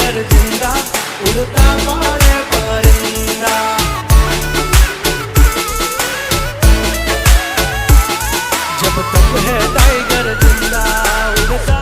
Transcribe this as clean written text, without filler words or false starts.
Tiger जिंदा उड़ता मारे परिंदा। जब तक है टाइगर जिंदा उड़ता